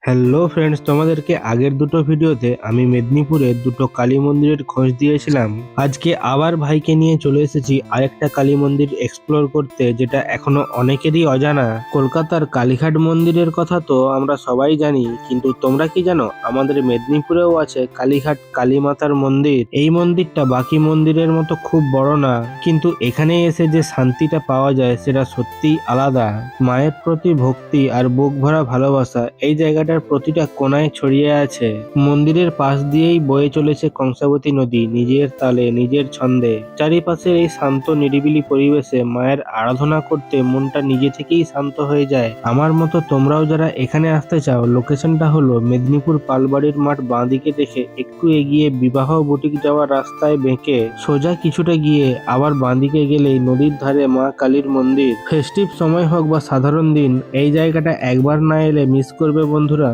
Hello friends, তোমাদেরকে আগের দুটো ভিডিওতে আমি মেদিনীপুরের দুটো কালী মন্দিরের খোঁজ দিয়েছিলাম। আজকে আবার ভাইকে নিয়ে চলে এসেছি আরেকটা কালী মন্দির এক্সপ্লোর করতে, যেটা এখনো অনেকেরই অজানা। কলকাতার কালীঘাট মন্দিরের কথা তো আমরা সবাই জানি, কিন্তু তোমরা কি জানো আমাদের মেদিনীপুরেও আছে কালীঘাট কালী মাতার মন্দির। এই মন্দিরটা বাকি মন্দিরের মতো খুব বড় না, কিন্তু এখানে এসে যে শান্তিটা পাওয়া যায় সেটা সত্যিই আলাদা। মায়ের প্রতি ভক্তি আর বুক ভরা ভালোবাসা এই জায়গাটার প্রতিটা কোণায় ছড়িয়ে আছে। মন্দিরের পাশ দিয়েই বয়ে চলেছে কংসাবতী নদী, নিজের তালে নিজের ছন্দে। চারিপাশের এই শান্ত নিরিবিলি পরিবেশে মায়ের আরাধনা করতে মনটা নিজে থেকেই শান্ত হয়ে যায়। আমার মতো তোমরাও যারা এখানে আসতে চাও, লোকেশনটা হলো মেদিনীপুর পালবাড়ির মাঠ, বাঁদিকে দেখে একটু এগিয়ে বিবাহ বুটিক যাওয়ার রাস্তায় বেঁকে সোজা কিছুটা গিয়ে আবার বাঁদিকে গেলেই নদীর ধারে মা কালীর মন্দির। ফেস্টিভ সময় হোক বা সাধারণ দিন, এই জায়গাটা একবার না এলে মিস করবে বন্ধুরা।